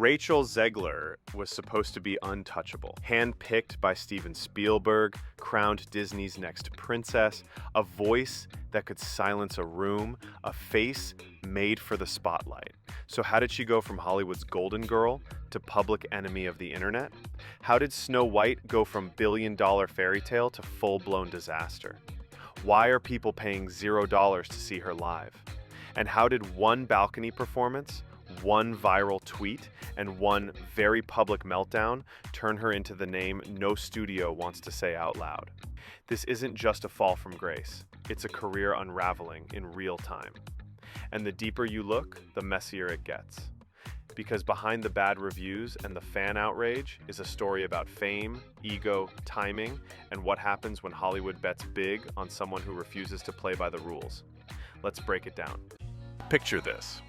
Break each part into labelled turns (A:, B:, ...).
A: Rachel Zegler was supposed to be untouchable, handpicked by Steven Spielberg, crowned Disney's next princess, a voice that could silence a room, a face made for the spotlight. So how did she go from Hollywood's golden girl to public enemy of the internet? How did Snow White go from billion-dollar fairy tale to full-blown disaster? Why are people paying $0 to see her live? And how did one balcony performance, one viral tweet, and one very public meltdown turn her into the name no studio wants to say out loud? This isn't just a fall from grace. It's a career unraveling in real time. And the deeper you look, the messier it gets. Because behind the bad reviews and the fan outrage is a story about fame, ego, timing, and what happens when Hollywood bets big on someone who refuses to play by the rules. Let's break it down. Picture this.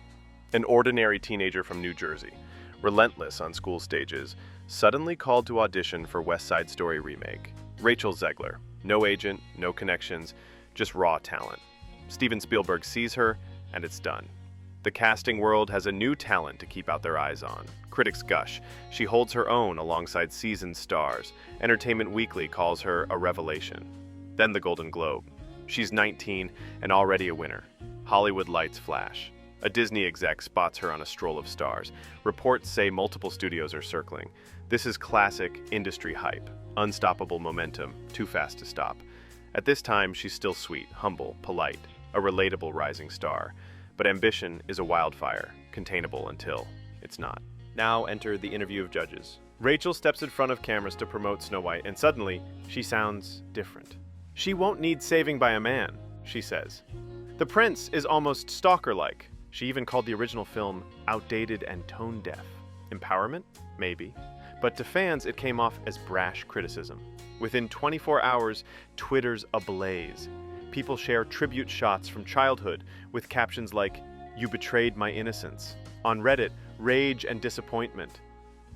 A: An ordinary teenager from New Jersey, relentless on school stages, suddenly called to audition for West Side Story remake. Rachel Zegler. No agent, no connections, just raw talent. Steven Spielberg sees her, and it's done. The casting world has a new talent to keep out their eyes on. Critics gush. She holds her own alongside seasoned stars. Entertainment Weekly calls her a revelation. Then the Golden Globe. She's 19 and already a winner. Hollywood lights flash. A Disney exec spots her on a stroll of stars. Reports say multiple studios are circling. This is classic industry hype. Unstoppable momentum, too fast to stop. At this time, she's still sweet, humble, polite, a relatable rising star. But ambition is a wildfire, containable until it's not. Now enter the interview of judges. Rachel steps in front of cameras to promote Snow White, and suddenly, she sounds different. She won't need saving by a man, she says. The prince is almost stalker-like. She even called the original film outdated and tone-deaf. Empowerment? Maybe. But to fans, it came off as brash criticism. Within 24 hours, Twitter's ablaze. People share tribute shots from childhood with captions like, "You betrayed my innocence." On Reddit, rage and disappointment.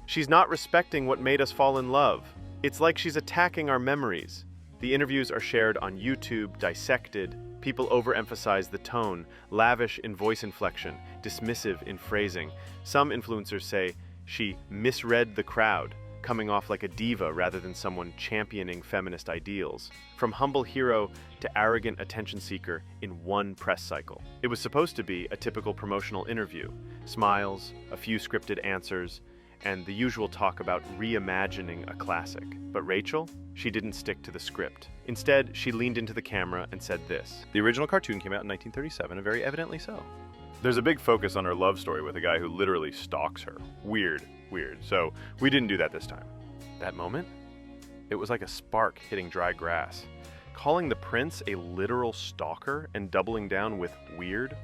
A: "She's not respecting what made us fall in love. It's like she's attacking our memories." The interviews are shared on YouTube, dissected. People overemphasize the tone, lavish in voice inflection, dismissive in phrasing. Some influencers say she misread the crowd, coming off like a diva rather than someone championing feminist ideals. From humble hero to arrogant attention seeker in one press cycle. It was supposed to be a typical promotional interview. Smiles, a few scripted answers, and the usual talk about reimagining a classic. But Rachel? She didn't stick to the script. Instead, she leaned into the camera and said this. The original cartoon came out in 1937, and very evidently so. There's a big focus on her love story with a guy who literally stalks her. Weird. So we didn't do that this time. That moment? It was like a spark hitting dry grass. Calling the prince a literal stalker and doubling down with weird,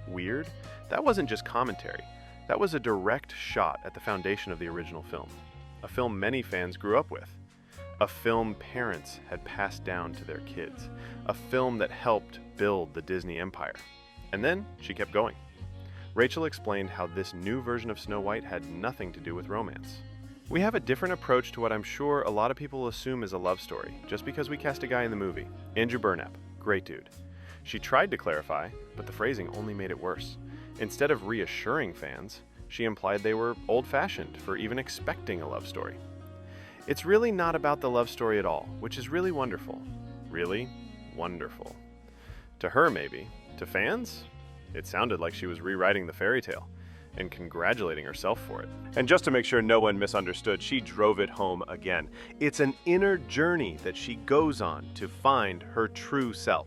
A: that wasn't just commentary. That was a direct shot at the foundation of the original film. A film many fans grew up with. A film parents had passed down to their kids. A film that helped build the Disney empire. And then she kept going. Rachel explained how this new version of Snow White had nothing to do with romance. We have a different approach to what I'm sure a lot of people assume is a love story, just because we cast a guy in the movie. Andrew Burnap, great dude. She tried to clarify, but the phrasing only made it worse. Instead of reassuring fans, she implied they were old-fashioned for even expecting a love story. It's really not about the love story at all, which is really wonderful. Really wonderful. To her, maybe. To fans? It sounded like she was rewriting the fairy tale and congratulating herself for it. And just to make sure no one misunderstood, she drove it home again. It's an inner journey that she goes on to find her true self.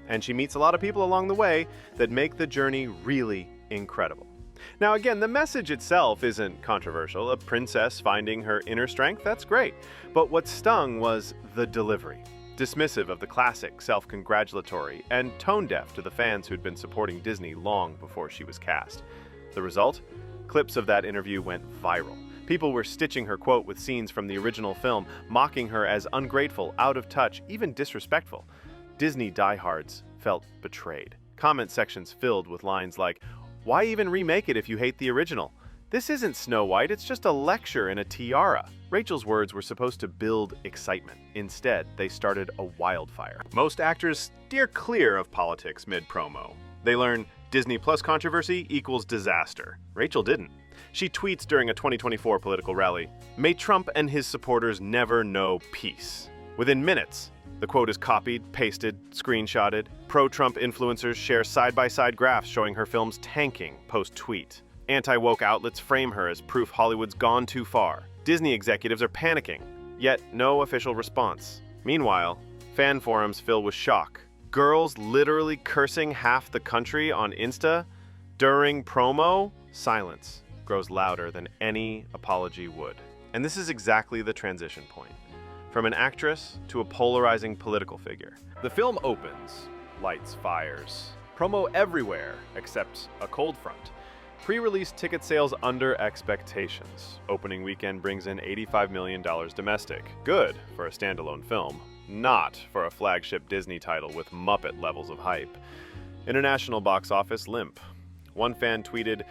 A: And she meets a lot of people along the way that make the journey really incredible. Now again, the message itself isn't controversial. A princess finding her inner strength, that's great. But what stung was the delivery. Dismissive of the classic, self-congratulatory, and tone-deaf to the fans who'd been supporting Disney long before she was cast. The result? Clips of that interview went viral. People were stitching her quote with scenes from the original film, mocking her as ungrateful, out of touch, even disrespectful. Disney diehards felt betrayed. Comment sections filled with lines like, "Why even remake it if you hate the original? This isn't Snow White, it's just a lecture in a tiara." Rachel's words were supposed to build excitement. Instead, they started a wildfire. Most actors steer clear of politics mid-promo. They learn Disney Plus controversy equals disaster. Rachel didn't. She tweets during a 2024 political rally, "May Trump and his supporters never know peace." Within minutes, the quote is copied, pasted, screenshotted. Pro-Trump influencers share side-by-side graphs showing her film's tanking post-tweet. Anti-woke outlets frame her as proof Hollywood's gone too far. Disney executives are panicking, yet no official response. Meanwhile, fan forums fill with shock. Girls literally cursing half the country on Insta during promo? Silence grows louder than any apology would. And this is exactly the transition point. From an actress to a polarizing political figure. The film opens, lights, fires, promo everywhere except a cold front. Pre-release ticket sales under expectations. Opening weekend brings in $85 million domestic. Good for a standalone film, not for a flagship Disney title with Muppet levels of hype. International box office limp. One fan tweeted,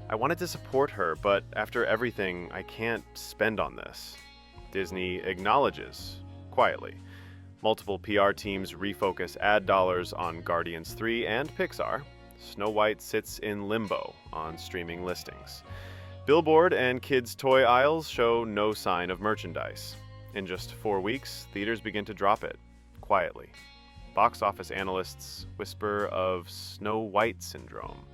A: "I wanted to support her, but after everything, I can't spend on this." Disney acknowledges, quietly. Multiple PR teams refocus ad dollars on Guardians 3 and Pixar. Snow White sits in limbo on streaming listings. Billboard and kids' toy aisles show no sign of merchandise. In just 4 weeks, theaters begin to drop it, quietly. Box office analysts whisper of Snow White syndrome.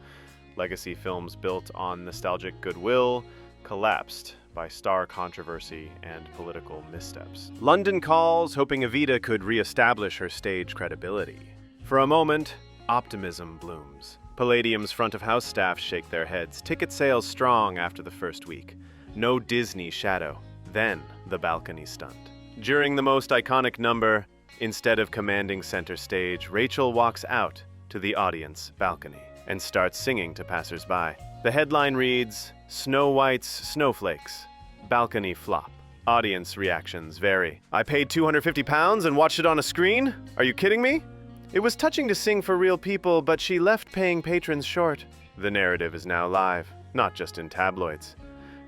A: Legacy films built on nostalgic goodwill collapsed by star controversy and political missteps. London calls, hoping Evita could re-establish her stage credibility. For a moment, optimism blooms. Palladium's front-of-house staff shake their heads. Ticket sales strong after the first week. No Disney shadow. Then the balcony stunt. During the most iconic number, instead of commanding center stage, Rachel walks out to the audience balcony and starts singing to passers-by. The headline reads, "Snow White's Snowflakes. Balcony flop." Audience reactions vary. "I paid £250 and watched it on a screen? Are you kidding me? It was touching to sing for real people, but she left paying patrons short." The narrative is now live, not just in tabloids.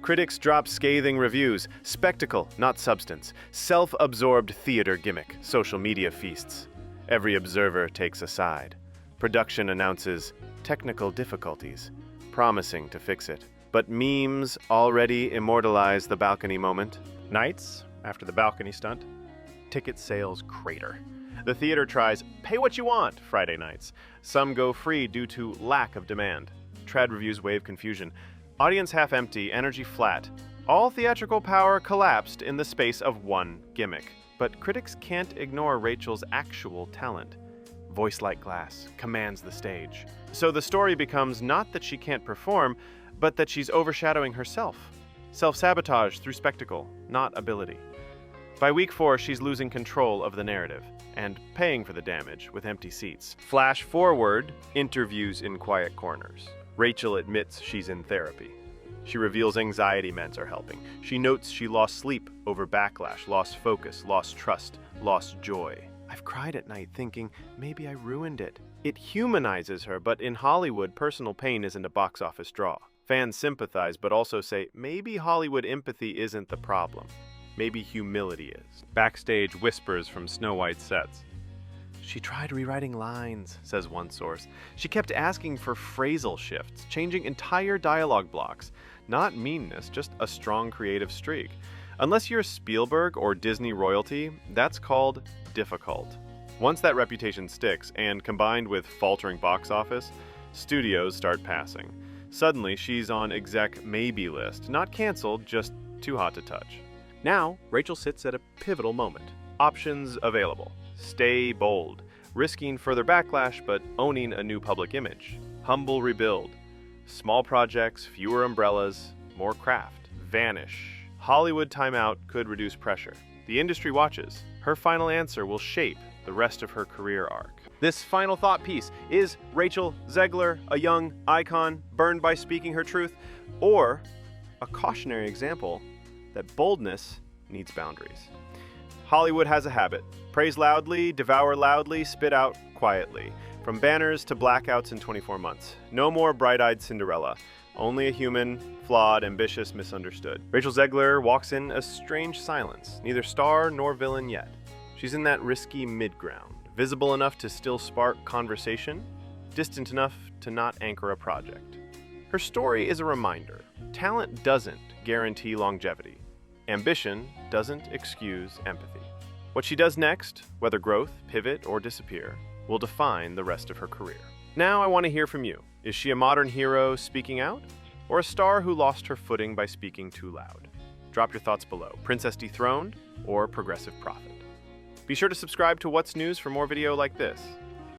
A: Critics drop scathing reviews. Spectacle, not substance. Self-absorbed theater gimmick. Social media feasts. Every observer takes a side. Production announces technical difficulties, promising to fix it. But memes already immortalize the balcony moment. Nights after the balcony stunt, ticket sales crater. The theater tries pay what you want Friday nights. Some go free due to lack of demand. Trad reviews wave confusion. Audience half empty, energy flat. All theatrical power collapsed in the space of one gimmick. But critics can't ignore Rachel's actual talent. Voice like glass, commands the stage. So the story becomes not that she can't perform, but that she's overshadowing herself. Self-sabotage through spectacle, not ability. By week 4, she's losing control of the narrative and paying for the damage with empty seats. Flash forward, interviews in quiet corners. Rachel admits she's in therapy. She reveals anxiety meds are helping. She notes she lost sleep over backlash, lost focus, lost trust, lost joy. "I've cried at night thinking, maybe I ruined it." It humanizes her, but in Hollywood, personal pain isn't a box office draw. Fans sympathize, but also say, maybe Hollywood empathy isn't the problem. Maybe humility is. Backstage whispers from Snow White sets. "She tried rewriting lines," says one source. "She kept asking for phrasal shifts, changing entire dialogue blocks. Not meanness, just a strong creative streak. Unless you're Spielberg or Disney royalty, that's called difficult." Once that reputation sticks, and combined with faltering box office, studios start passing. Suddenly, she's on exec maybe list, not canceled, just too hot to touch. Now, Rachel sits at a pivotal moment. Options available. Stay bold, risking further backlash but owning a new public image. Humble rebuild. Small projects, fewer umbrellas, more craft. Vanish. Hollywood timeout could reduce pressure. The industry watches. Her final answer will shape the rest of her career arc. This final thought piece: is Rachel Zegler a young icon burned by speaking her truth, or a cautionary example that boldness needs boundaries? Hollywood has a habit: praise loudly, devour loudly, spit out quietly. From banners to blackouts in 24 months. No more bright-eyed Cinderella. Only a human, flawed, ambitious, misunderstood. Rachel Zegler walks in a strange silence, neither star nor villain yet. She's in that risky mid-ground, visible enough to still spark conversation, distant enough to not anchor a project. Her story is a reminder. Talent doesn't guarantee longevity. Ambition doesn't excuse empathy. What she does next, whether growth, pivot, or disappear, will define the rest of her career. Now I want to hear from you. Is she a modern hero speaking out, or a star who lost her footing by speaking too loud? Drop your thoughts below. Princess Dethroned or Progressive Prophet? Be sure to subscribe to What's News for more video like this.